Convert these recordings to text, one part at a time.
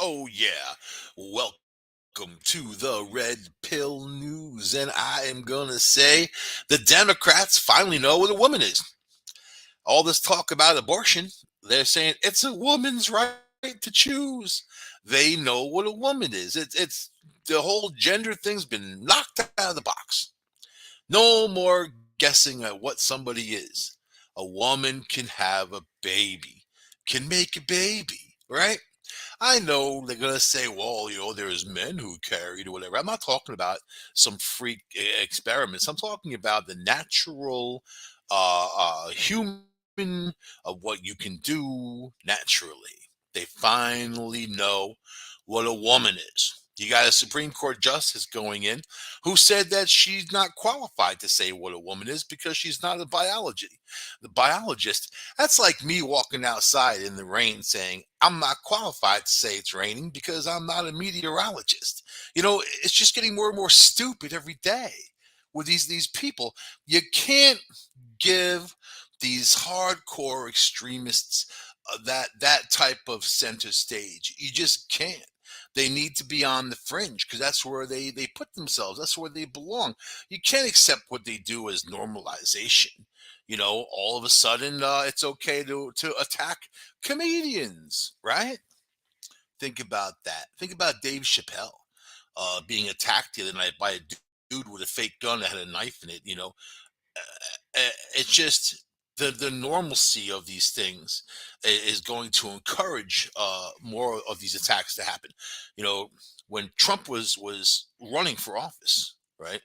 Oh, yeah. Welcome to the Red Pill News. And I am going to say the Democrats finally know what a woman is. All this talk about abortion, they're saying it's a woman's right to choose. They know what a woman is. It's the whole gender thing's been knocked out of the box. No more guessing at what somebody is. A woman can have a baby, can make a baby, right? I know they're gonna say, well, there's men who carried or whatever. I'm not talking about some freak experiments. I'm talking about the natural, human of what you can do naturally. They finally know what a woman is. You got a Supreme Court justice going in who said that she's not qualified to say what a woman is because she's not a biology. The biologist, that's like me walking outside in the rain saying, I'm not qualified to say it's raining because I'm not a meteorologist. It's just getting more and more stupid every day with these people. You can't give these hardcore extremists that type of center stage. You just can't. They need to be on the fringe because that's where they put themselves. That's where they belong. You can't accept what they do as normalization. All of a sudden, it's okay to attack comedians, right? Think about that. Think about Dave Chappelle being attacked the other night by a dude with a fake gun that had a knife in it. It's just the normalcy of these things is going to encourage more of these attacks to happen. You know, when Trump was running for office, right?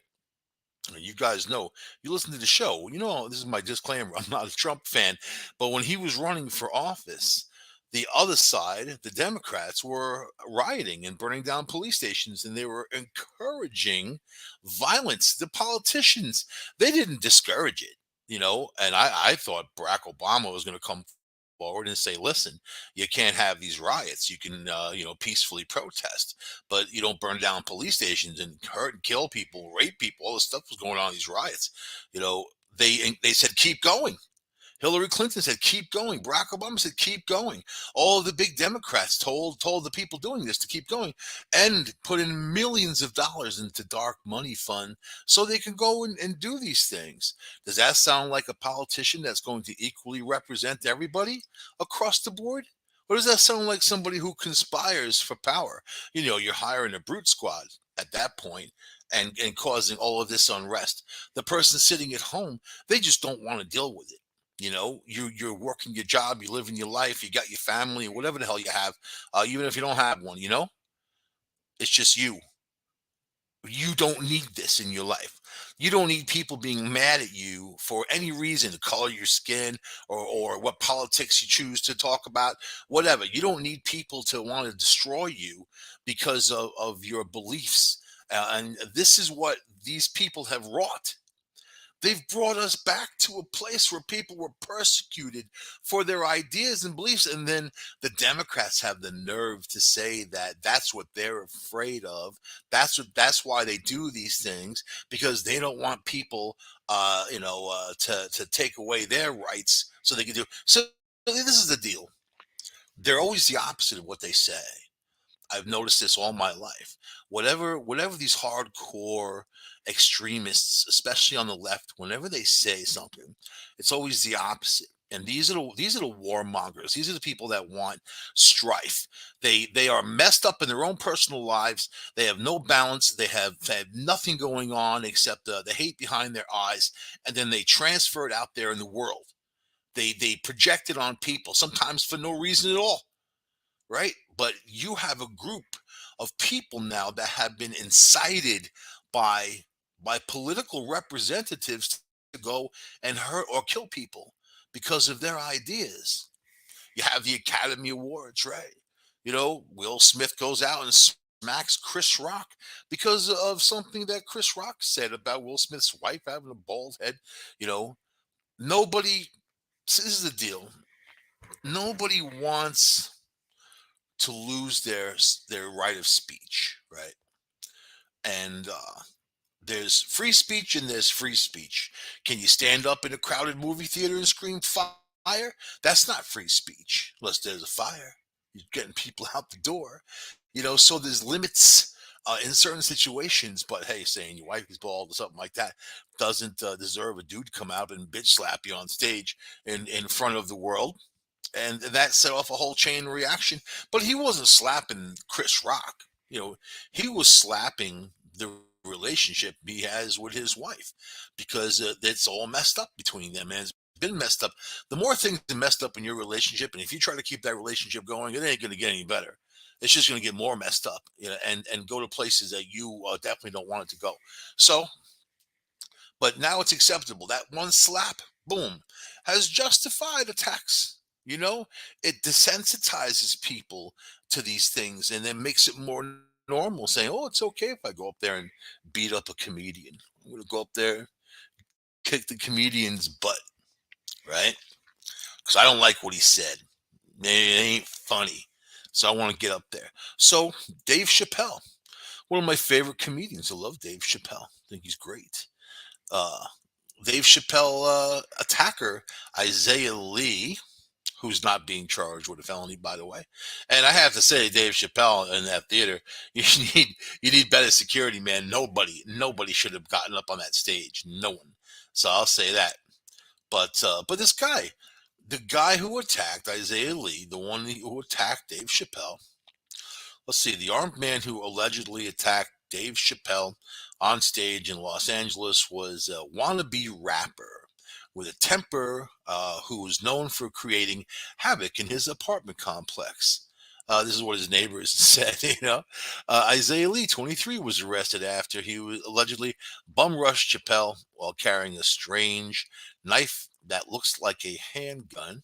You guys know, you listen to the show. This is my disclaimer. I'm not a Trump fan, but when he was running for office, the other side, the Democrats, were rioting and burning down police stations, and they were encouraging violence. The politicians, they didn't discourage it, And I thought Barack Obama was going to come forward and say, listen, you can't have these riots. You can, peacefully protest, but you don't burn down police stations and hurt and kill people, rape people. All this stuff was going on in these riots. You know, they said keep going. Hillary Clinton said, keep going. Barack Obama said, keep going. All of the big Democrats told the people doing this to keep going and put in millions of dollars into dark money fund so they can go and do these things. Does that sound like a politician that's going to equally represent everybody across the board? Or does that sound like somebody who conspires for power? You're hiring a brute squad at that point and causing all of this unrest. The person sitting at home, they just don't want to deal with it. You're working your job, you're living your life, you got your family, whatever the hell you have, even if you don't have one, it's just you. You don't need this in your life. You don't need people being mad at you for any reason, the color of your skin or what politics you choose to talk about, whatever. You don't need people to want to destroy you because of your beliefs. And this is what these people have wrought. They've brought us back to a place where people were persecuted for their ideas and beliefs. And then the Democrats have the nerve to say that that's what they're afraid of. That's why they do these things, because they don't want people, to take away their rights so they can do. So this is the deal. They're always the opposite of what they say. I've noticed this all my life. Whatever these hardcore extremists, especially on the left, whenever they say something, it's always the opposite. And these are the warmongers. These are the people that want strife. They are messed up in their own personal lives. They have no balance. They have nothing going on except the hate behind their eyes, and then they transfer it out there in the world. They project it on people, sometimes for no reason at all, right? But you have a group of people now that have been incited by political representatives to go and hurt or kill people because of their ideas. You have the Academy Awards, right? Will Smith goes out and smacks Chris Rock because of something that Chris Rock said about Will Smith's wife having a bald head. You know, nobody. This is the deal. Nobody wants to lose their right of speech, right? And there's free speech and there's free speech. Can you stand up in a crowded movie theater and scream fire? That's not free speech unless there's a fire, You're getting people out the door. So there's limits in certain situations. But hey, saying your wife is bald or something like that doesn't deserve a dude to come out and bitch slap you on stage in front of the world, and that set off a whole chain reaction. But he wasn't slapping Chris Rock. He was slapping the relationship he has with his wife, because it's all messed up between them, and it's been messed up. The more things are messed up in your relationship, and if you try to keep that relationship going, it ain't going to get any better. It's just going to get more messed up, and go to places that you definitely don't want it to go. So, but now it's acceptable. That one slap, boom, has justified attacks. You know, it desensitizes people to these things, and then makes it more normal, saying, "Oh, it's okay if I go up there and beat up a comedian. I'm going to go up there, kick the comedian's butt, right? Because I don't like what he said. It ain't funny. So I want to get up there." So Dave Chappelle, one of my favorite comedians. I love Dave Chappelle. I think he's great. Uh, Dave Chappelle attacker Isaiah Lee, who's not being charged with a felony, by the way. And I have to say, Dave Chappelle in that theater, you need you need better security, man. Nobody should have gotten up on that stage. No one. So I'll say that. But this guy, the guy who attacked Isaiah Lee, the one who attacked Dave Chappelle, let's see, the armed man who allegedly attacked Dave Chappelle on stage in Los Angeles was a wannabe rapper with a temper, who was known for creating havoc in his apartment complex. This is what his neighbors said. Isaiah Lee, 23, was arrested after he was allegedly bum rushed Chappelle while carrying a strange knife that looks like a handgun,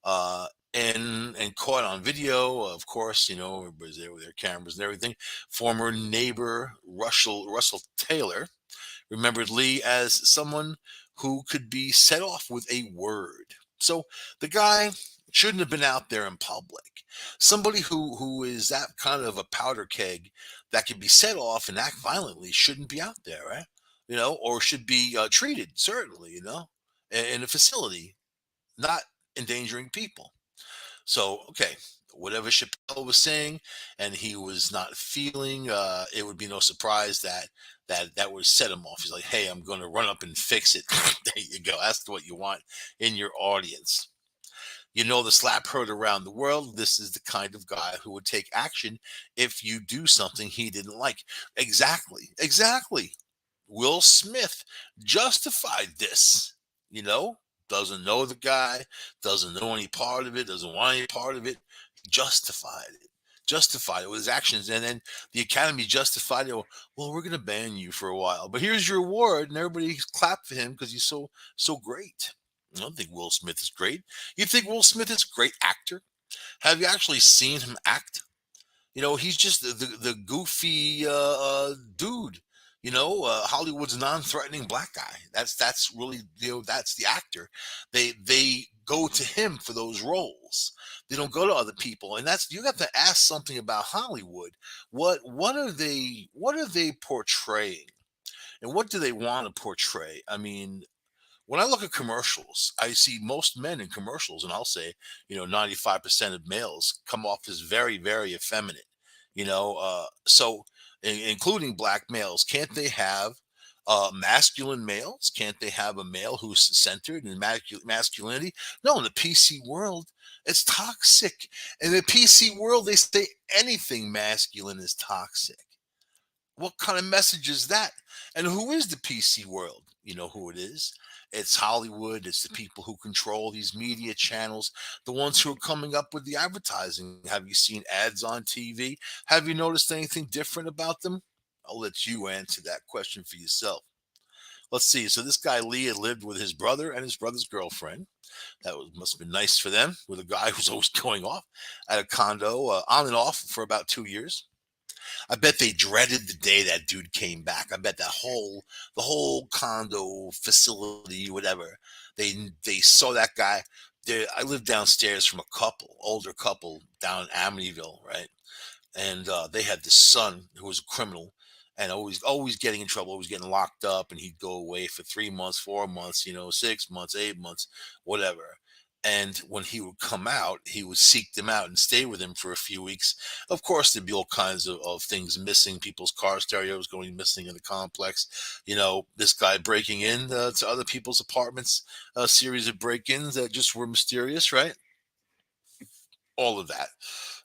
uh, and caught on video. Of course, everybody's there with their cameras and everything. Former neighbor Russell Taylor remembered Lee as someone who could be set off with a word. So the guy shouldn't have been out there in public. Somebody who is that kind of a powder keg that can be set off and act violently shouldn't be out there, right? Or should be treated, certainly, in a facility, not endangering people. So, okay, whatever Chappelle was saying, and he was not feeling, it would be no surprise that would set him off. He's like, "Hey, I'm going to run up and fix it." There you go. That's what you want in your audience. The slap heard around the world. This is the kind of guy who would take action if you do something he didn't like. Exactly. Exactly. Will Smith justified this, you know, doesn't know the guy, doesn't know any part of it, doesn't want any part of it. Justified it with his actions. And then the Academy justified it. Well, we're going to ban you for a while, but here's your award. And everybody clapped for him because he's so great. I don't think Will Smith is great. You think Will Smith is a great actor? Have you actually seen him act? He's just the goofy dude. Hollywood's non-threatening black guy. That's really that's the actor. They go to him for those roles. They don't go to other people, and that's you got to ask something about Hollywood. What are they portraying, and what do they want to portray? I mean, when I look at commercials, I see most men in commercials, and I'll say, 95% of males come off as very, very effeminate, so including black males. Can't they have masculine males? Can't they have a male who's centered in masculinity? No, in the PC world, it's toxic. In the PC world, they say anything masculine is toxic. What kind of message is that? And who is the PC world? You know who it is? It's Hollywood. It's the people who control these media channels, the ones who are coming up with the advertising. Have you seen ads on TV? Have you noticed anything different about them? I'll let you answer that question for yourself. Let's see. So this guy Lee had lived with his brother and his brother's girlfriend. Must have been nice for them, with a guy who's always going off at a condo, on and off for about 2 years. I bet they dreaded the day that dude came back. I bet the whole condo facility, whatever, they saw that guy. I lived downstairs from a older couple down in Amityville, right? And they had this son who was a criminal, and always getting in trouble, always getting locked up, and he'd go away for 3 months, 4 months, 6 months, 8 months, whatever. And when he would come out, he would seek them out and stay with him for a few weeks. Of course, there'd be all kinds of things missing, people's car stereos going missing in the complex. This guy breaking in to other people's apartments, a series of break ins that just were mysterious, right? All of that.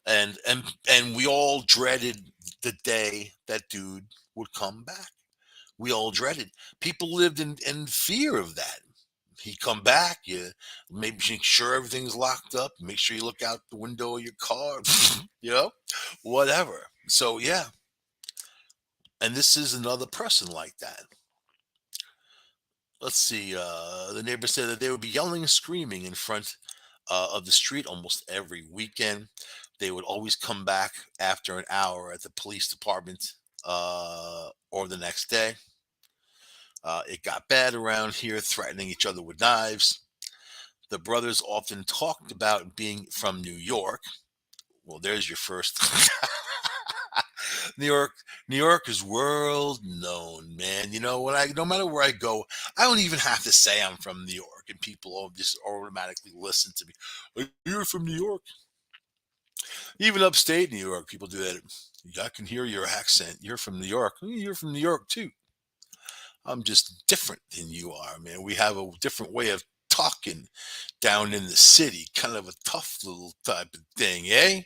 And we all dreaded the day that dude would come back. We all dreaded. People lived in fear of that. He come back, you make sure everything's locked up, make sure you look out the window of your car, you know, whatever. So yeah, and this is another person like that. Let's see. The neighbor said that they would be yelling and screaming in front of the street almost every weekend. They would always come back after an hour at the police department or the next day. It got bad around here, threatening each other with knives. The brothers often talked about being from New York. Well, there's your first. New York, New York is world known, man. No matter where I go, I don't even have to say I'm from New York, and people all just automatically listen to me. "Oh, you're from New York. Even upstate New York, people do that. I can hear your accent. You're from New York. You're from New York too. I'm just different than you are, man. We have a different way of talking down in the city, kind of a tough little type of thing, eh?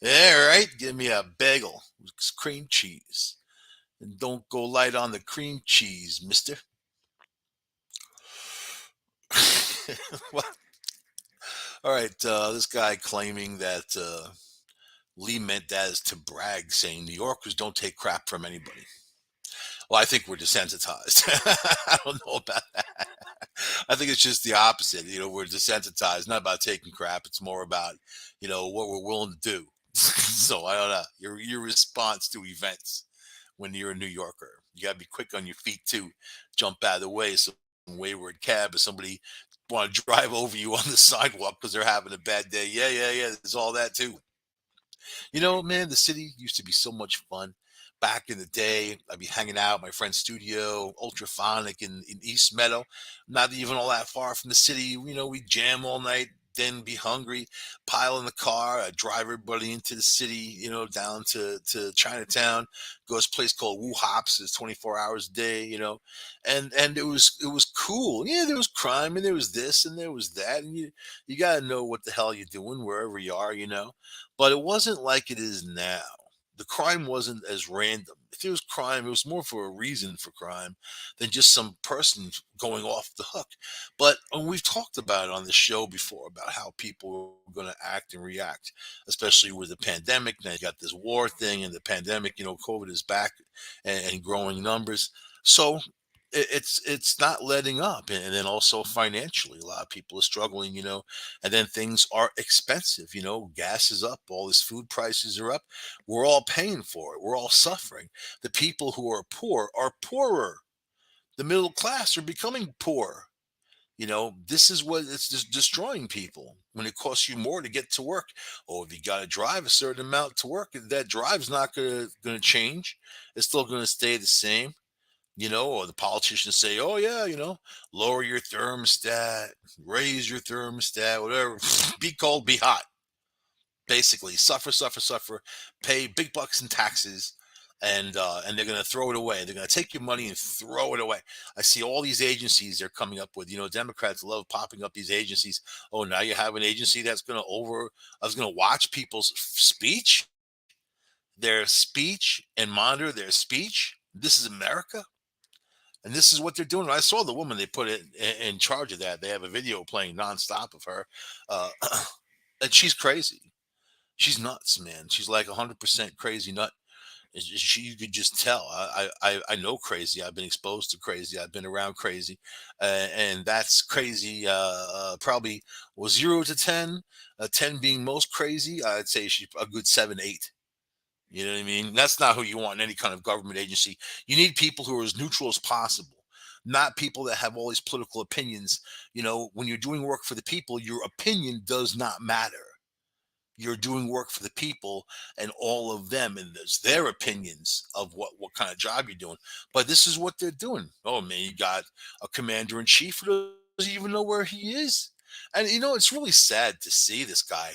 Yeah, right. Give me a bagel with cream cheese. And don't go light on the cream cheese, mister. Well, all right. This guy claiming that Lee meant that as to brag, saying New Yorkers don't take crap from anybody. Well, I think we're desensitized. I don't know about that. I think it's just the opposite. We're desensitized, not about taking crap. It's more about, what we're willing to do. So I don't know. Your response to events when you're a New Yorker. You gotta be quick on your feet too. Jump out of the way. Some wayward cab or somebody want to drive over you on the sidewalk because they're having a bad day. Yeah, yeah, yeah. There's all that too. Man, the city used to be so much fun. Back in the day, I'd be hanging out at my friend's studio, Ultraphonic in East Meadow, not even all that far from the city. We jam all night, then be hungry, pile in the car, drive everybody into the city, down to Chinatown, go to a place called Woo Hops. It's 24 hours a day, and it was cool. Yeah, there was crime and there was this and there was that, and you got to know what the hell you're doing wherever you are, but it wasn't like it is now. The crime wasn't as random. If it was crime, it was more for a reason for crime than just some person going off the hook. But we've talked about it on the show before about how people are going to act and react, especially with the pandemic. Now you got this war thing and the pandemic, COVID is back and growing numbers. So it's not letting up, and then also financially a lot of people are struggling, and then things are expensive. Gas is up, all these food prices are up. We're all paying for it, we're all suffering. The people who are poor are poorer. The middle class are becoming poor. This is what it's just destroying people when it costs you more to get to work. Or if you got to drive a certain amount to work, that drive's not gonna change. It's still gonna stay the same. Or the politicians say, "Oh yeah, lower your thermostat, raise your thermostat, whatever, be cold, be hot." Basically, suffer, suffer, suffer, pay big bucks in taxes, and they're gonna throw it away. They're gonna take your money and throw it away. I see all these agencies they're coming up with. Democrats love popping up these agencies. Oh, now you have an agency that's I was gonna watch people's speech, their speech, and monitor their speech. This is America. And this is what they're doing. I saw the woman they put in charge of that. They have a video playing nonstop of her, uh, and she's crazy. She's nuts, man. She's like 100% crazy nut. You could just tell. I know crazy. I've been exposed to crazy. I've been around crazy, and that's crazy. Probably was 0 to 10. 10 being most crazy. I'd say she's a good 7, 8. You know what I mean? That's not who you want in any kind of government agency. You need people who are as neutral as possible, not people that have all these political opinions. When you're doing work for the people, your opinion does not matter. You're doing work for the people and all of them, and there's their opinions of what kind of job you're doing. But this is what they're doing. Oh man, you got a commander in chief who doesn't even know where he is. And it's really sad to see this guy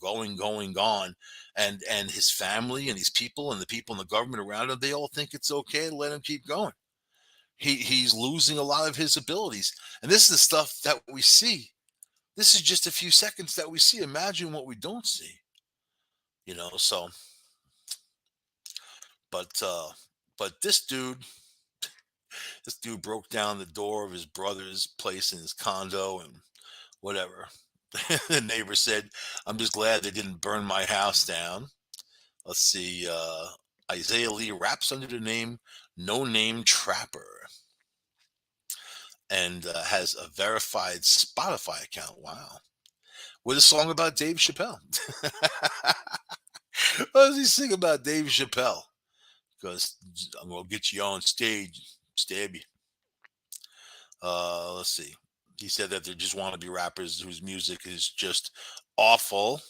going, gone, and his family and these people and the people in the government around him. They all think it's okay to let him keep going. He's losing a lot of his abilities, and this is the stuff that we see. This is just a few seconds that we see. Imagine what we don't see. So but but this dude broke down the door of his brother's place in his condo and whatever. The neighbor said, "I'm just glad they didn't burn my house down." Let's see. Isaiah Lee raps under the name No Name Trapper and has a verified Spotify account. Wow. With a song about Dave Chappelle. What does he sing about Dave Chappelle? Because I'm going to get you on stage, stab you. Let's see. He said that they just want to be rappers whose music is just awful.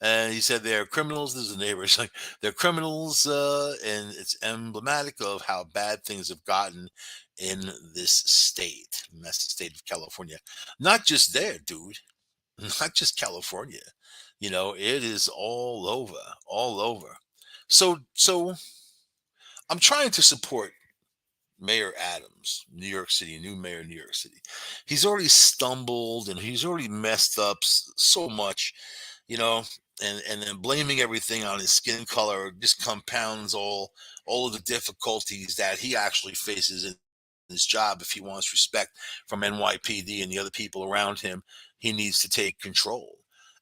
And he said they're criminals. This is a neighbor. It's like they're criminals, and it's emblematic of how bad things have gotten in this state. And that's the state of California. Not just there, dude. Not just California. It is all over, all over. So I'm trying to support Mayor Adams, New York City, new mayor of New York City. He's already stumbled and he's already messed up so much, you know, and then blaming everything on his skin color just compounds all of the difficulties that he actually faces in his job. If he wants respect from NYPD and the other people around him, he needs to take control.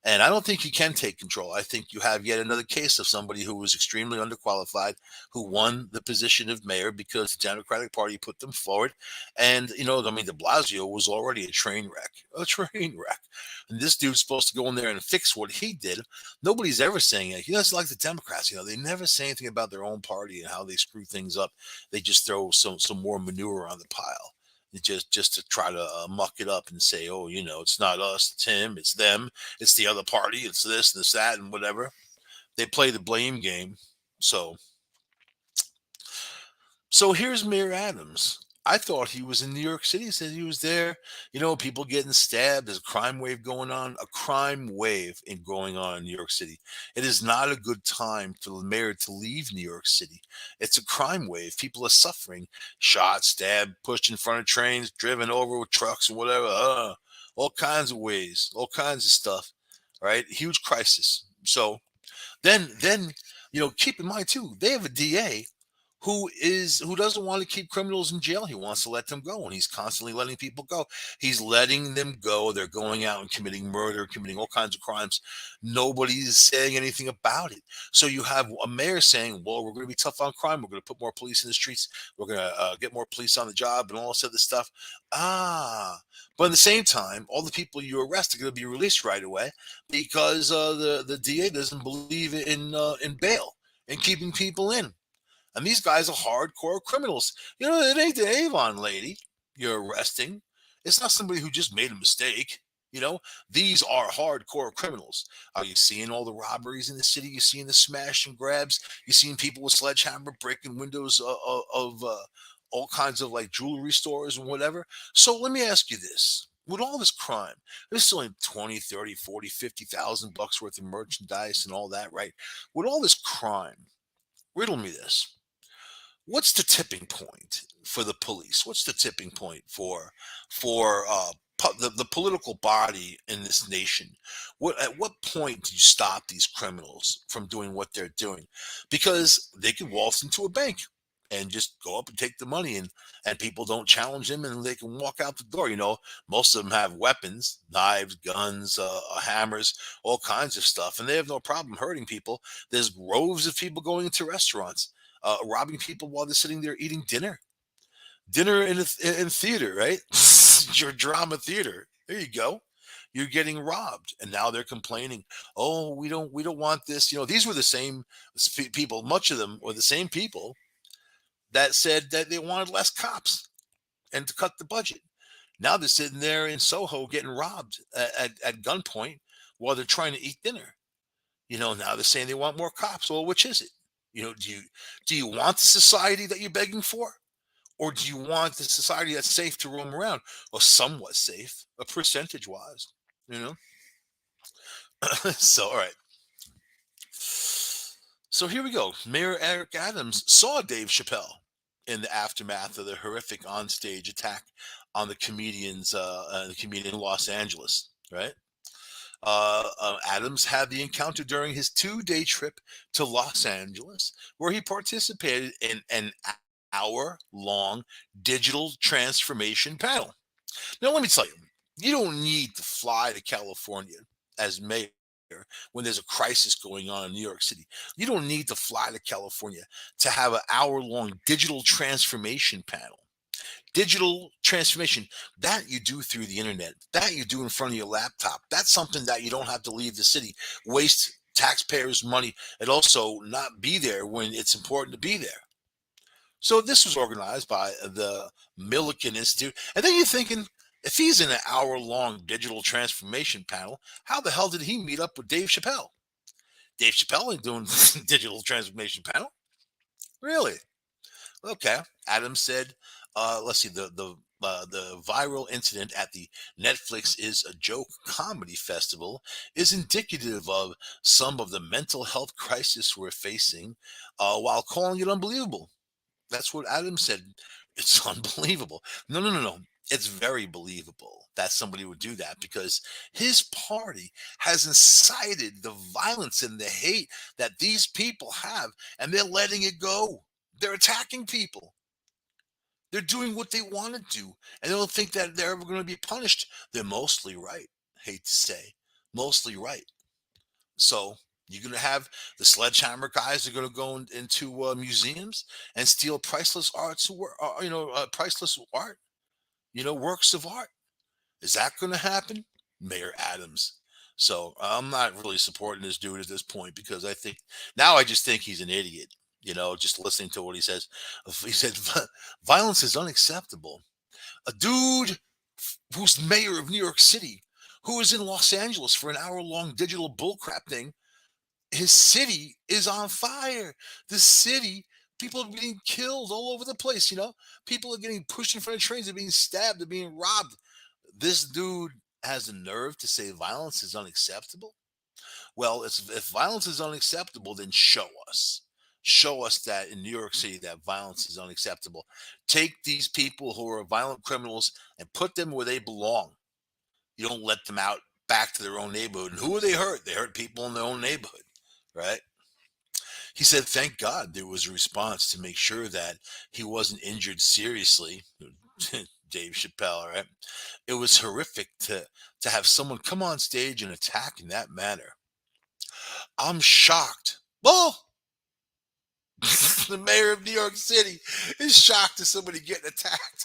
And I don't think he can take control. I think you have yet another case of somebody who was extremely underqualified, who won the position of mayor because the Democratic Party put them forward. And, I mean, de Blasio was already a train wreck. And this dude's supposed to go in there and fix what he did. Nobody's ever saying it. That's like the Democrats. They never say anything about their own party and how they screw things up. They just throw some more manure on the pile just to try to muck it up and say, oh, it's not us, it's him, it's them, it's the other party, it's this, this, that, and whatever. They play the blame game. So, so here's Mayor Adams. I thought he was in New York City. He said he was there. People getting stabbed. There's a crime wave going on. A crime wave going on in New York City. It is not a good time for the mayor to leave New York City. It's a crime wave. People are suffering. Shot, stabbed, pushed in front of trains, driven over with trucks and whatever. All kinds of ways, all kinds of stuff. Right? Huge crisis. So then keep in mind too, they have a DA who doesn't want to keep criminals in jail. He wants to let them go, and he's constantly letting people go. He's letting them go. They're going out and committing murder, committing all kinds of crimes. Nobody's saying anything about it. So you have a mayor saying, well, we're going to be tough on crime. We're going to put more police in the streets. We're going to get more police on the job and all this other stuff. But at the same time, all the people you arrest are going to be released right away because the DA doesn't believe in bail and keeping people in. And these guys are hardcore criminals. It ain't the Avon lady you're arresting. It's not somebody who just made a mistake. These are hardcore criminals. Are you seeing all the robberies in the city? You seeing the smash and grabs? You seeing people with sledgehammer breaking windows of all kinds of like jewelry stores and whatever? So let me ask you this. With all this crime, they're selling 20, 30, 40, 50,000 bucks worth of merchandise and all that, right? With all this crime, riddle me this. What's the tipping point for the police? What's the tipping point for the political body in this nation? At what point do you stop these criminals from doing what they're doing? Because they can waltz into a bank and just go up and take the money, and people don't challenge them, and they can walk out the door. Most of them have weapons, knives, guns, hammers, all kinds of stuff, and they have no problem hurting people. There's groves of people going into restaurants, robbing people while they're sitting there eating dinner in theater, right? Your drama theater. There you go. You're getting robbed, and now they're complaining. Oh, we don't want this. These were the same people. Much of them were the same people that said that they wanted less cops and to cut the budget. Now they're sitting there in Soho getting robbed at gunpoint while they're trying to eat dinner. Now they're saying they want more cops. Well, which is it? Do you want the society that you're begging for, or do you want the society that's safe to roam around, or somewhat safe, a percentage wise? You know. So all right. So here we go. Mayor Eric Adams saw Dave Chappelle in the aftermath of the horrific onstage attack on the comedian in Los Angeles. Right. Adams had the encounter during his 2-day trip to Los Angeles, where he participated in an hour long digital transformation panel. Now, let me tell you, you don't need to fly to California as mayor when there's a crisis going on in New York City. You don't need to fly to California to have an hour-long digital transformation panel. Digital transformation that you do through the internet, that you do in front of your laptop. That's something that you don't have to leave the city, waste taxpayers' money, and also not be there when it's important to be there. So this was organized by the Millikan Institute. And then you're thinking, if he's in an hour-long digital transformation panel, how the hell did he meet up with Dave Chappelle? Dave Chappelle ain't doing digital transformation panel. Really? Okay. Adams said, let's see, the viral incident at the Netflix is a joke comedy festival is indicative of some of the mental health crisis we're facing, while calling it unbelievable. That's what Adam said. It's unbelievable. No, no, no, no. It's very believable that somebody would do that because his party has incited the violence and the hate that these people have, and they're letting it go. They're attacking people. They're doing what they want to do, and they don't think that they're ever going to be punished. They're mostly right. Hate to say, mostly right. So you're going to have the sledgehammer guys are going to go into museums and steal priceless arts, priceless art, works of art. Is that going to happen? Mayor Adams. So I'm not really supporting this dude at this point because I think now I just think he's an idiot. Just listening to what he says. He said violence is unacceptable. A dude who's mayor of New York City, who is in Los Angeles for an hour-long digital bullcrap thing, his city is on fire. The city, people are getting killed all over the place. People are getting pushed in front of trains, they're being stabbed, they're being robbed. This dude has the nerve to say violence is unacceptable. Well, if violence is unacceptable, then show us. Show us that in New York City that violence is unacceptable. Take these people who are violent criminals and put them where they belong. You don't let them out back to their own neighborhood. And who are they hurt? They hurt people in their own neighborhood, right? He said, thank God there was a response to make sure that he wasn't injured seriously. Dave Chappelle, right? It was horrific to have someone come on stage and attack in that manner. I'm shocked. Well, the mayor of New York City is shocked at somebody getting attacked.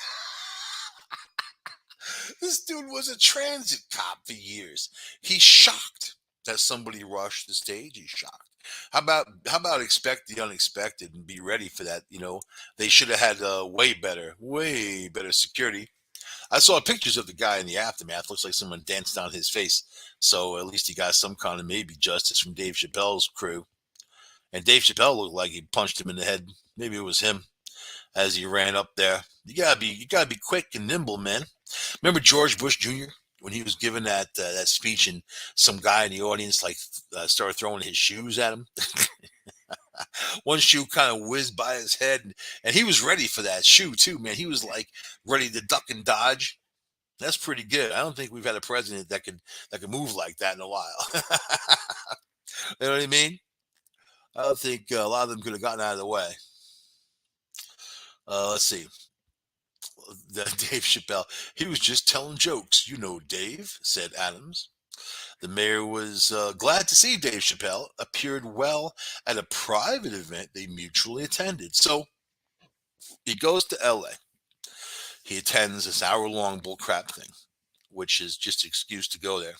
This dude was a transit cop for years. He's shocked that somebody rushed the stage. He's shocked. How about expect the unexpected and be ready for that? They should have had way better security. I saw pictures of the guy in the aftermath. Looks like someone danced on his face. So at least he got some kind of maybe justice from Dave Chappelle's crew. And Dave Chappelle looked like he punched him in the head. Maybe it was him as he ran up there. You gotta be quick and nimble, man. Remember George Bush Jr. when he was giving that speech and some guy in the audience started throwing his shoes at him. One shoe kind of whizzed by his head, and he was ready for that shoe too, man. He was like ready to duck and dodge. That's pretty good. I don't think we've had a president that could move like that in a while. You know what I mean? I don't think a lot of them could have gotten out of the way. Let's see. Dave Chappelle. He was just telling jokes, Dave, said Adams. The mayor was glad to see Dave Chappelle appeared well at a private event they mutually attended. So he goes to LA. He attends this hour-long bullcrap thing, which is just an excuse to go there.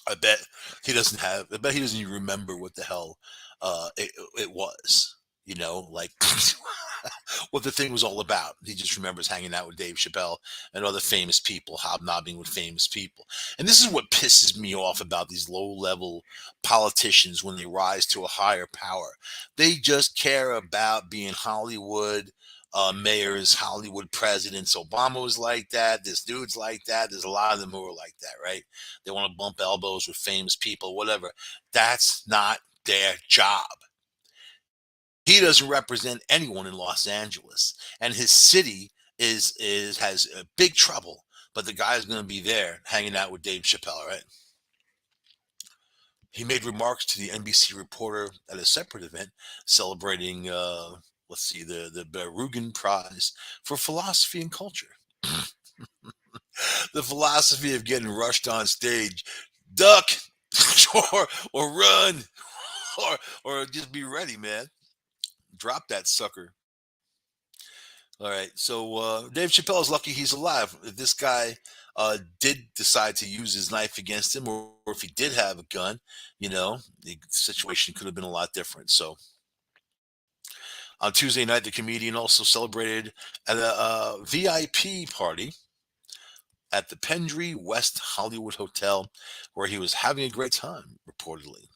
I bet I bet he doesn't even remember what the hell it was. Like what the thing was all about. He just remembers hanging out with Dave Chappelle and other famous people, hobnobbing with famous people. And this is what pisses me off about these low-level politicians when they rise to a higher power. They just care about being Hollywood, mayors, Hollywood presidents. Obama was like that. This dude's like that. There's a lot of them who are like that, right? They want to bump elbows with famous people, whatever. That's not their job. He doesn't represent anyone in Los Angeles, and his city is has big trouble. But the guy's going to be there hanging out with Dave Chappelle, right? He made remarks to the NBC reporter at a separate event celebrating, let's see, the Berugin Prize for Philosophy and Culture. The philosophy of getting rushed on stage, duck, or run, or just be ready, man. Drop that sucker. All right. So Dave Chappelle is lucky he's alive. If this guy did decide to use his knife against him, or if he did have a gun, the situation could have been a lot different. So on Tuesday night, the comedian also celebrated at a VIP party at the Pendry West Hollywood Hotel, where he was having a great time, reportedly.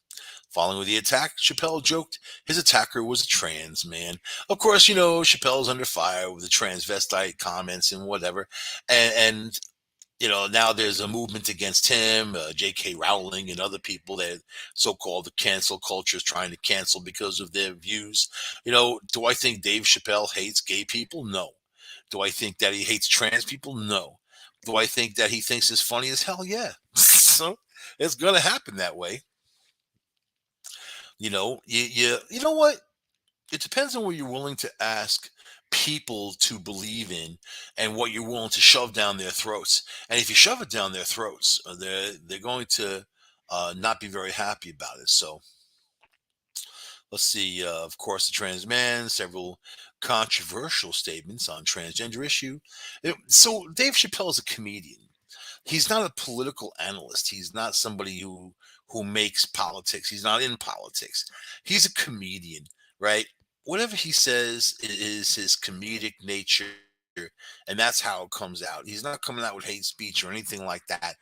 Following the attack, Chappelle joked his attacker was a trans man. Of course, Chappelle's under fire with the transvestite comments and whatever. And now there's a movement against him, J.K. Rowling and other people that so-called the cancel culture is trying to cancel because of their views. Do I think Dave Chappelle hates gay people? No. Do I think that he hates trans people? No. Do I think that he thinks it's funny as hell? Yeah. So it's going to happen that way. You know what? It depends on what you're willing to ask people to believe in and what you're willing to shove down their throats. And if you shove it down their throats, they're going to not be very happy about it. So let's see. Of course, the trans man, several controversial statements on transgender issue. So Dave Chappelle is a comedian. He's not a political analyst. He's not somebody who makes politics. He's not in politics. He's a comedian, right? Whatever he says is his comedic nature, and that's how it comes out. He's not coming out with hate speech or anything like that.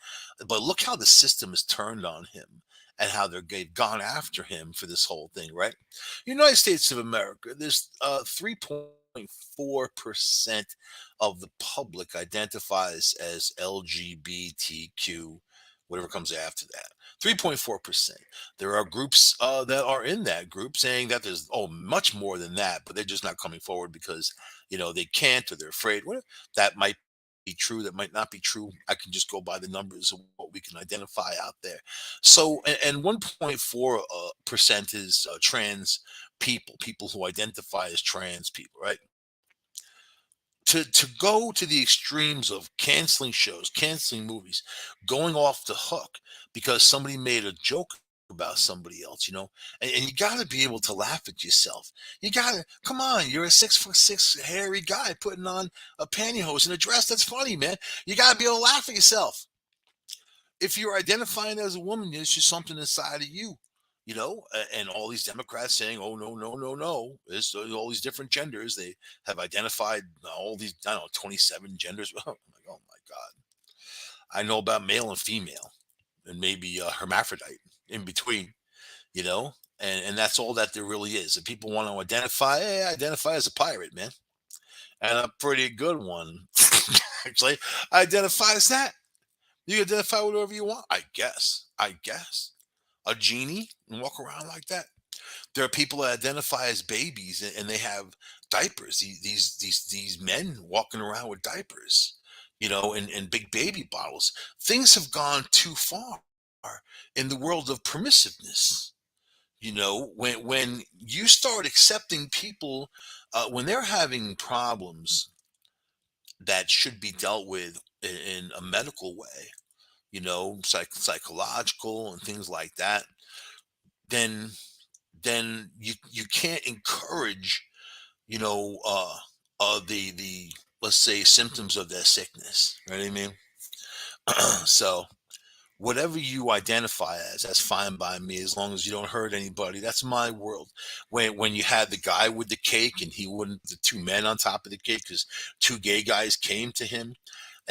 But look how the system is turned on him and how they've gone after him for this whole thing, right? United States of America, there's 3.4% of the public identifies as LGBTQ, whatever comes after that. 3.4%. There are groups that are in that group saying that there's much more than that, but they're just not coming forward because they can't or they're afraid. Well, that might be true. That might not be true. I can just go by the numbers of what we can identify out there. So, and 1.4% is trans people who identify as trans people, right? To go to the extremes of canceling shows, canceling movies, going off the hook because somebody made a joke about somebody else, and you got to be able to laugh at yourself. You got to come on. You're a 6'6" hairy guy putting on a pantyhose and a dress. That's funny, man. You got to be able to laugh at yourself. If you're identifying as a woman, there's just something inside of you, and all these Democrats saying, oh, no, no, no, no. There's all these different genders. They have identified all these, I don't know, 27 genders. I'm like, oh my God. I know about male and female and maybe hermaphrodite in between, and that's all that there really is. If people want to identify, hey, I identify as a pirate, man. And a pretty good one. Actually, I identify as that. You identify with whatever you want, I guess. I guess. A genie and walk around like that. There are people that identify as babies and they have diapers. These men walking around with diapers, and big baby bottles. Things have gone too far in the world of permissiveness. When you start accepting people when they're having problems that should be dealt with in a medical way, psychological and things like that, then you can't encourage, you know, the let's say symptoms of their sickness. Right? What I mean, so whatever you identify as, that's fine by me as long as you don't hurt anybody. That's my world. When you had the guy with the cake and he wouldn't, the two men on top of the cake because two gay guys came to him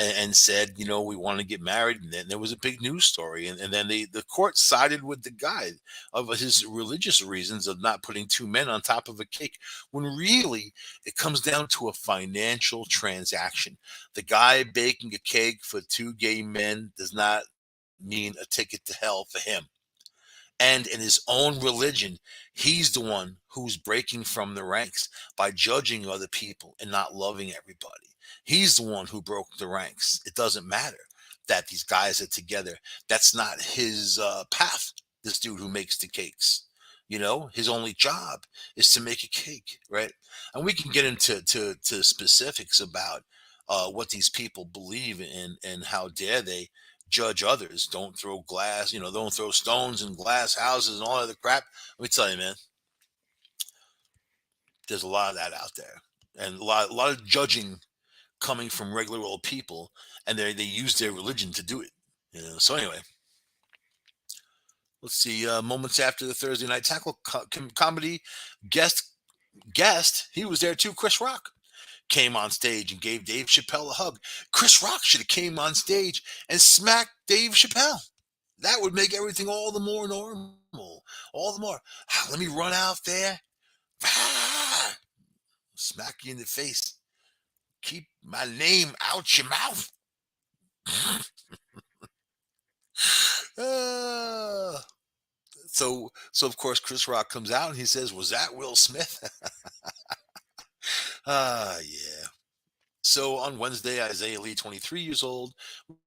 and said, we want to get married. And then there was a big news story. And then the court sided with the guy of his religious reasons of not putting two men on top of a cake, when really it comes down to a financial transaction. The guy baking a cake for two gay men does not mean a ticket to hell for him. And in his own religion, he's the one who's breaking from the ranks by judging other people and not loving everybody. He's the one who broke the ranks. It doesn't matter that these guys are together. That's not his path. This dude who makes the cakes, his only job is to make a cake, right? And we can get into to specifics about what these people believe in and how dare they judge others. Don't throw glass, don't throw stones in glass houses and all other crap. Let me tell you, man, there's a lot of that out there, and a lot of judging coming from regular old people, and they use their religion to do it. So anyway, let's see. Moments after the Thursday night tackle comedy guest, he was there too. Chris Rock came on stage and gave Dave Chappelle a hug. Chris Rock should have came on stage and smacked Dave Chappelle. That would make everything all the more normal. All the more. Let me run out there. Smack you in the face. Keep my name out your mouth. Uh, so of course Chris Rock comes out and he says, "Was that Will Smith?" Yeah. So on Wednesday, Isaiah Lee, 23 years old,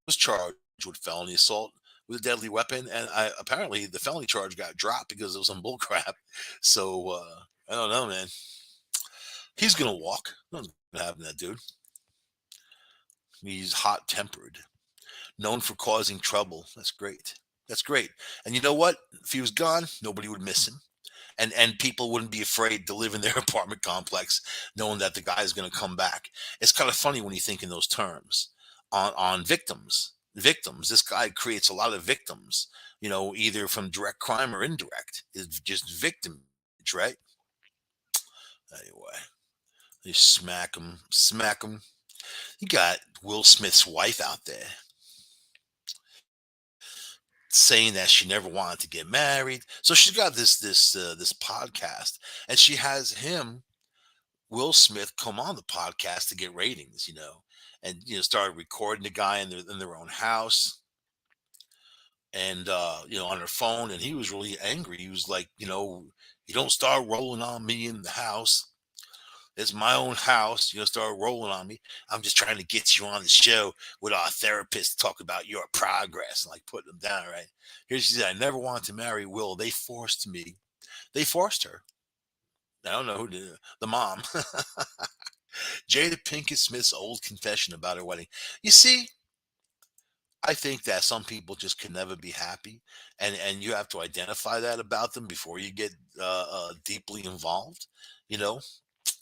was charged with felony assault with a deadly weapon, and apparently the felony charge got dropped because of some bullcrap. So I don't know, man. He's gonna walk. Nothing's gonna happen to that dude. He's hot tempered, known for causing trouble. That's great. That's great. And you know what? If he was gone, nobody would miss him. And people wouldn't be afraid to live in their apartment complex knowing that the guy is going to come back. It's kind of funny when you think in those terms on victims. This guy creates a lot of victims, either from direct crime or indirect. It's just victimage, right? Anyway, they smack him. You got Will Smith's wife out there saying that she never wanted to get married. So she's got this podcast, and she has him, Will Smith, come on the podcast to get ratings, and started recording the guy in their own house, and on her phone, and he was really angry. He was like, you don't start rolling on me in the house. It's my own house. Start rolling on me. I'm just trying to get you on the show with our therapist to talk about your progress, and like putting them down, right? Here she said, I never wanted to marry Will. They forced me. They forced her. I don't know who did it. The mom. Jada Pinkett Smith's old confession about her wedding. You see, I think that some people just can never be happy, and you have to identify that about them before you get deeply involved, you know.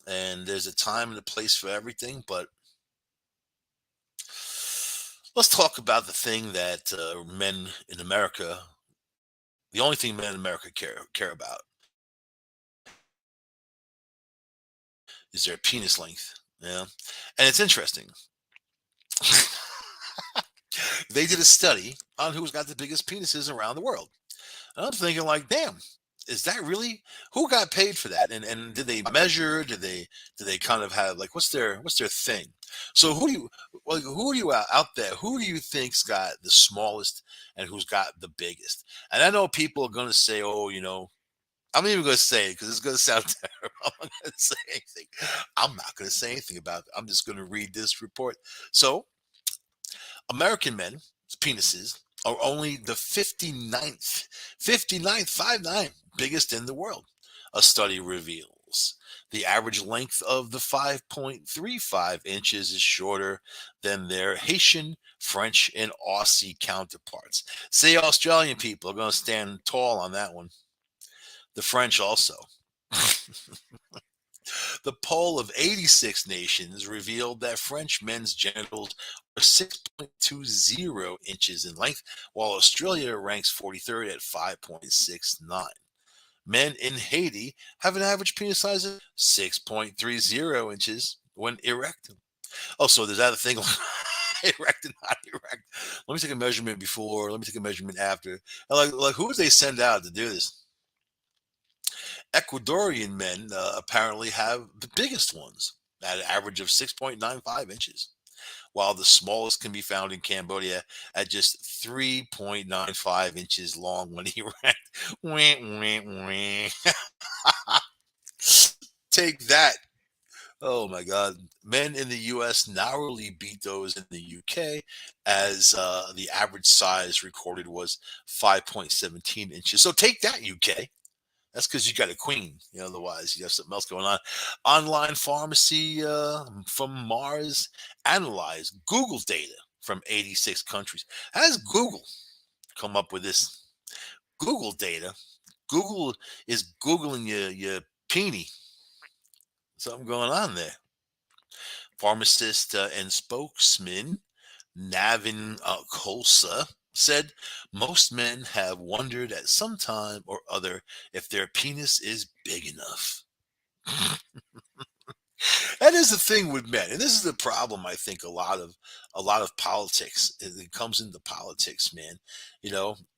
And there's a time and a place for everything. But let's talk about the thing that men in America, the only thing men in America care about is their penis length. Yeah, and it's interesting. They did a study on who's got the biggest penises around the world. And I'm thinking, like, damn, is that really who got paid for that? And did they measure? Did they kind of have, like, what's their thing? So who are you out there? Who do you think's got the smallest and who's got the biggest? And I know people are gonna say, oh, I'm not even gonna say it because it's gonna sound terrible. I'm not gonna say anything. I'm not gonna say anything about it. I'm just gonna read this report. So American men's penises are only the 59th, 59 biggest in the world. A study reveals the average length of the 5.35 inches is shorter than their Haitian, French, and Aussie counterparts. Say Australian people are going to stand tall on that one. The French also. The poll of 86 nations revealed that French men's genitals are 6.20 inches in length, while Australia ranks 43rd at 5.69. Men in Haiti have an average penis size of 6.30 inches when erect. Oh, so there's that thing. erect and not erect. Let me take a measurement before. Let me take a measurement after. And like who would they send out to do this? Ecuadorian men apparently have the biggest ones at an average of 6.95 inches, while the smallest can be found in Cambodia at just 3.95 inches long when erect. Wah, wah, wah. Take that. Oh my God. Men in the US narrowly beat those in the UK as the average size recorded was 5.17 inches. So take that, UK. That's because you got a queen. Otherwise, you have something else going on. Online pharmacy from Mars analyzed Google data from 86 countries. How does Google come up with this Google data? Google is Googling your peenie. Something going on there. Pharmacist and spokesman Navin Kholsa said most men have wondered at some time or other if their penis is big enough. That is the thing with men, and this is the problem. I think a lot of politics. It comes into politics, man.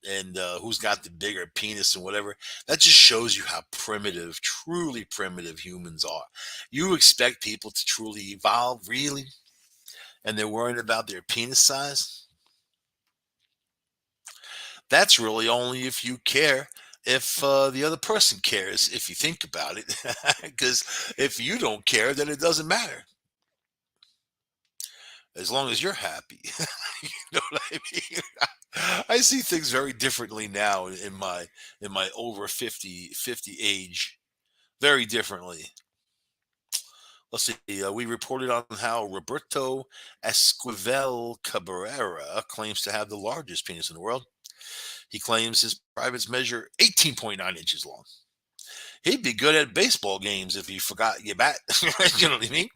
And who's got the bigger penis and whatever. That just shows you how primitive, truly primitive humans are. You expect people to truly evolve, really, and they're worried about their penis size. That's really only if you care. If the other person cares, if you think about it, because if you don't care, then it doesn't matter as long as you're happy. You know what I mean? I see things very differently now in my over 50 age, very differently. Let's see. We reported on how Roberto Esquivel Cabrera claims to have the largest penis in the world. He claims his privates measure 18.9 inches long. He'd be good at baseball games if you forgot your bat. You know what I mean?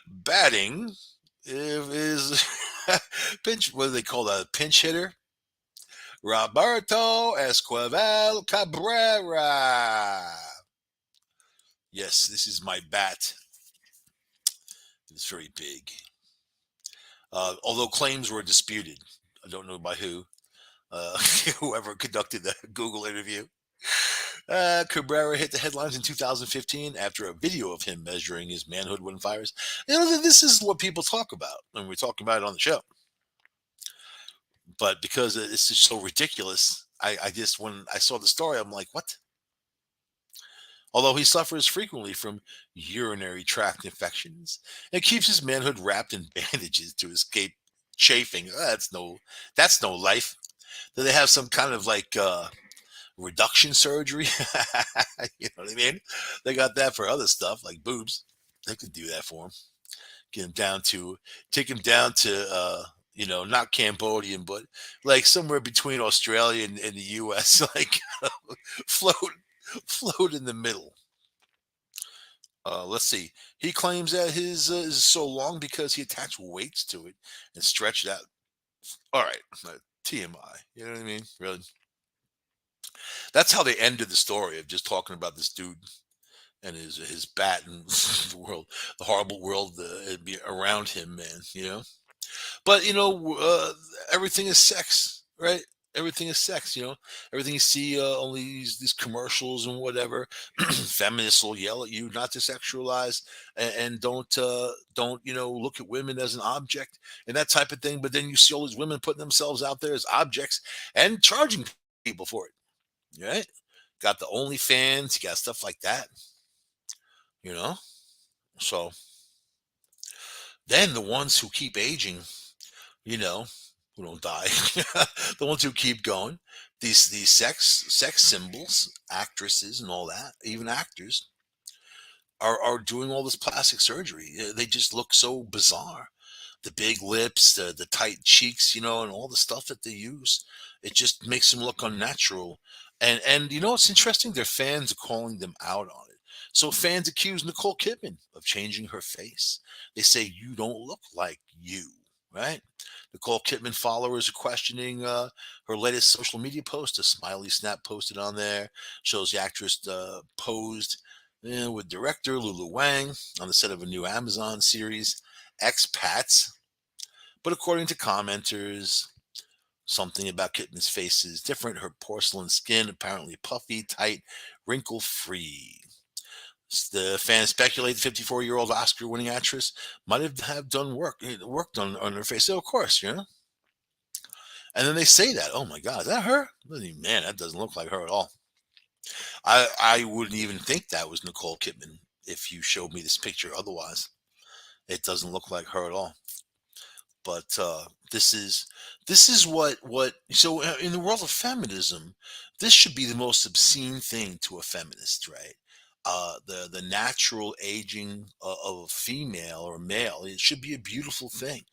Batting is pinch. What do they call that? Pinch hitter. Roberto Esquivel Cabrera. Yes, this is my bat. It's very big. Although claims were disputed. I don't know by who. Whoever conducted the Google interview. Cabrera hit the headlines in 2015 after a video of him measuring his manhood when fires. This is what people talk about when we're talking about it on the show. But because it's just so ridiculous, I just, when I saw the story, I'm like, what? Although he suffers frequently from urinary tract infections and keeps his manhood wrapped in bandages to escape chafing. That's no life. Do they have some kind of like reduction surgery? You know what I mean? They got that for other stuff like boobs. They could do that for him. Get him down to take him down to not Cambodian, but like somewhere between Australia and the US, like float float in the middle. Let's see. He claims that his is so long because he attached weights to it and stretched it out. All right, TMI. You know what I mean? Really? That's how they ended the story of just talking about this dude and his bat and the world, the horrible world around him, man. But everything is sex, right? Everything is sex. Everything you see on these commercials and whatever. Feminists will yell at you not to sexualize and don't look at women as an object and that type of thing. But then you see all these women putting themselves out there as objects and charging people for it, right? Got the OnlyFans, you got stuff like that, you know. So then the ones who keep aging, you know, who don't die, the ones who keep going, these sex symbols, actresses and all that, even actors are doing all this plastic surgery. They just look so bizarre. The big lips, the tight cheeks, and all the stuff that they use. It just makes them look unnatural. And it's interesting. Their fans are calling them out on it. So fans accuse Nicole Kidman of changing her face. They say you don't look like you, right? Nicole Kidman followers are questioning her latest social media post. A smiley snap posted on there shows the actress posed with director Lulu Wang on the set of a new Amazon series, Expats. But according to commenters, something about Kitten's face is different. Her porcelain skin apparently puffy, tight, wrinkle free. The fans speculate the 54-year-old Oscar-winning actress might have done worked on her face. So of course, And then they say that, oh my God, is that her? Man, that doesn't look like her at all. I wouldn't even think that was Nicole Kidman if you showed me this picture. Otherwise, it doesn't look like her at all. But this is what so in the world of feminism, this should be the most obscene thing to a feminist, right? The natural aging of a female or male, it should be a beautiful thing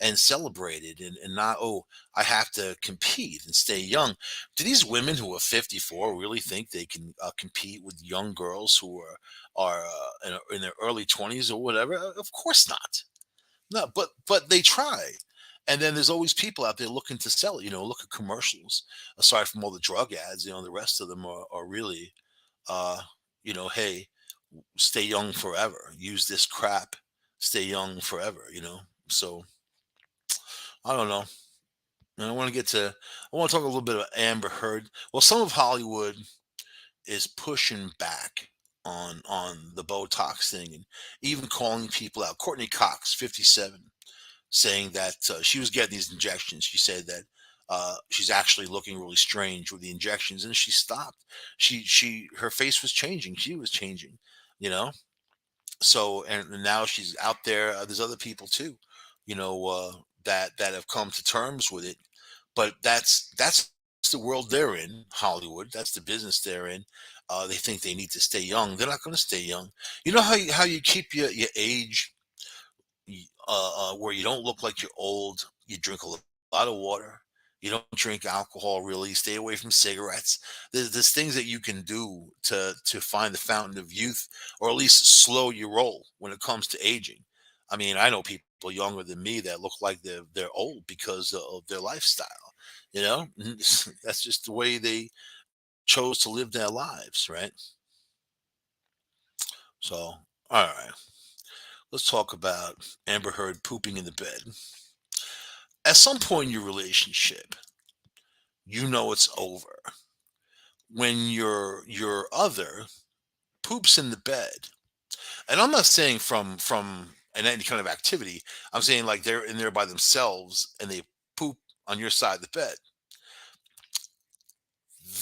and celebrated, and not, oh, I have to compete and stay young. Do these women who are 54 really think they can compete with young girls who are in their early 20s or whatever? Of course not. No, but they try. And then there's always people out there looking to sell it. Look at commercials. Aside from all the drug ads, the rest of them are really, uh, hey, stay young forever. Use this crap. Stay young forever. So I don't know. And I want to talk a little bit about Amber Heard. Well, some of Hollywood is pushing back on the Botox thing and even calling people out. Courtney Cox, 57, saying that she was getting these injections. She said that she's actually looking really strange with the injections, and she stopped. Her face was changing. She was changing, you know. So and now she's out there. There's other people too, that have come to terms with it. But that's the world they're in, Hollywood. That's the business they're in. They think they need to stay young. They're not going to stay young. You know how you keep your age where you don't look like you're old. You drink a lot of water. You don't drink alcohol really. Stay away from cigarettes. There's things that you can do to find the fountain of youth, or at least slow your roll when it comes to aging. I mean, I know people younger than me that look like they're old because of their lifestyle. That's just the way they chose to live their lives, right? So, all right, let's talk about Amber Heard pooping in the bed. At some point in your relationship, it's over when your other poops in the bed. And I'm not saying from any kind of activity. I'm saying like they're in there by themselves and they poop on your side of the bed.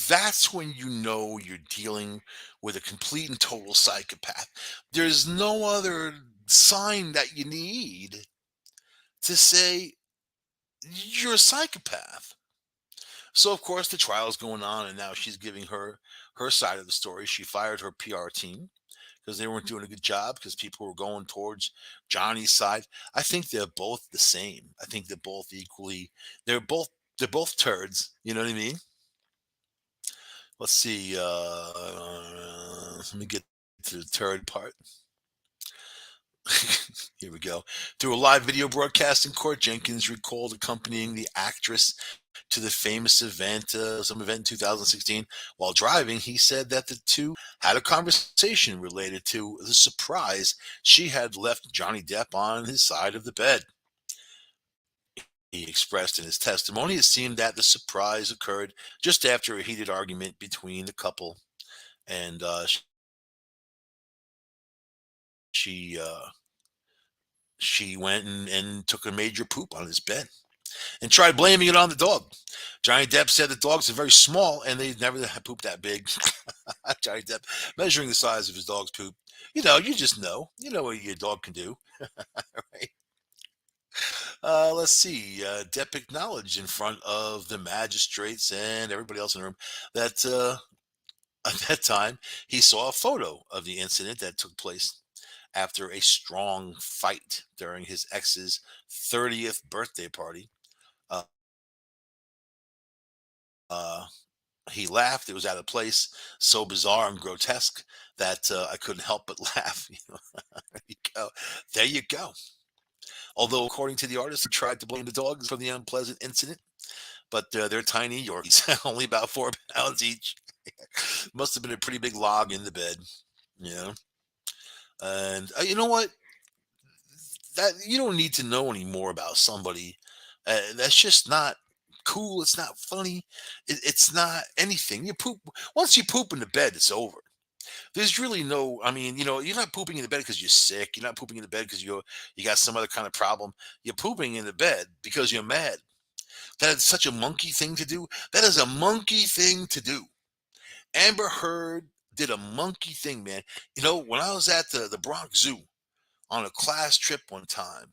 That's when you're dealing with a complete and total psychopath. There's no other sign that you need to say you're a psychopath. So of course the trial is going on, and now she's giving her side of the story. She fired her PR team because they weren't doing a good job because people were going towards Johnny's side. I think they're both the same. I think they're both equally. They're both they're both turds. You know what I mean? Let's see. Let me get to the turd part. Here we go. Through a live video broadcast in court, Jenkins recalled accompanying the actress to the famous event, some event in 2016. While driving, he said that the two had a conversation related to the surprise she had left Johnny Depp on his side of the bed. He expressed in his testimony it seemed that the surprise occurred just after a heated argument between the couple, and she she went and took a major poop on his bed and tried blaming it on the dog. Johnny Depp said the dogs are very small and they never had pooped that big. Johnny Depp measuring the size of his dog's poop. You just know. You know what your dog can do. Right? Let's see. Depp acknowledged in front of the magistrates and everybody else in the room that at that time he saw a photo of the incident that took place after a strong fight during his ex's 30th birthday party. Uh, uh, he laughed. It was out of place, so bizarre and grotesque that I couldn't help but laugh. There you go. There you go. Although, according to the artist, he tried to blame the dogs for the unpleasant incident, but they're tiny Yorkies, only about 4 pounds each. Must have been a pretty big log in the bed, you know. And you know what? that you don't need to know anymore about somebody. That's just not cool. It's not funny. It's not anything. You poop once you poop in the bed, it's over. There's really no. I mean, you're not pooping in the bed because you're sick. You're not pooping in the bed because you got some other kind of problem. You're pooping in the bed because you're mad. That is such a monkey thing to do. That is a monkey thing to do. Amber Heard did a monkey thing, man. When I was at the Bronx Zoo on a class trip one time,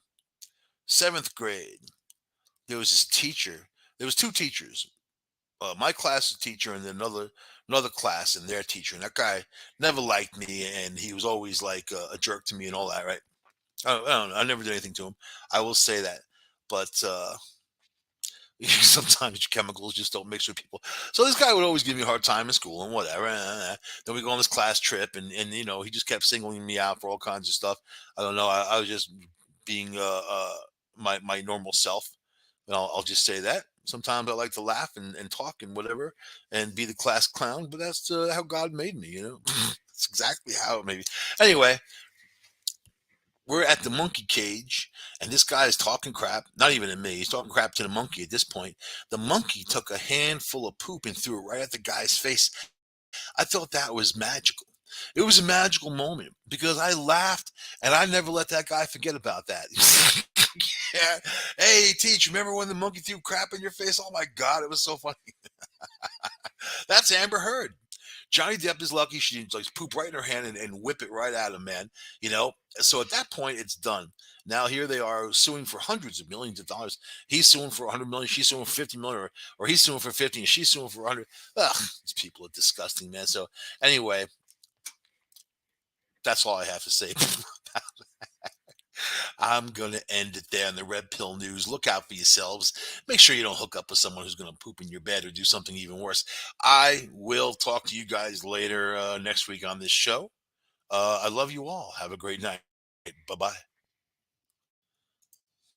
seventh grade, there was this teacher. There was two teachers. My class's teacher and then another class and their teacher. And that guy never liked me, and he was always like a jerk to me and all that. Right? I don't know. I never did anything to him. I will say that. But sometimes chemicals just don't mix with people. So this guy would always give me a hard time in school and whatever. Then we go on this class trip, and he just kept singling me out for all kinds of stuff. I don't know. I was just being my normal self. And I'll just say that. Sometimes I like to laugh and talk and whatever and be the class clown, but that's how God made me. That's exactly how it made me. Anyway, we're at the monkey cage, and this guy is talking crap. Not even to me. He's talking crap to the monkey at this point. The monkey took a handful of poop and threw it right at the guy's face. I thought that was magical. It was a magical moment because I laughed, and I never let that guy forget about that. Yeah. Hey, teach, remember when the monkey threw crap in your face? Oh my God, it was so funny. That's Amber Heard. Johnny Depp is lucky she didn't like poop right in her hand and whip it right at him, man. So at that point, it's done. Now here they are suing for hundreds of millions of dollars. He's suing for 100 million, she's suing for 50 million, or he's suing for 50 and she's suing for 100. Ugh, these people are disgusting, man. So anyway, that's all I have to say. I'm going to end it there in the Red Pill News. Look out for yourselves. Make sure you don't hook up with someone who's going to poop in your bed or do something even worse. I will talk to you guys later next week on this show. I love you all. Have a great night. Bye bye.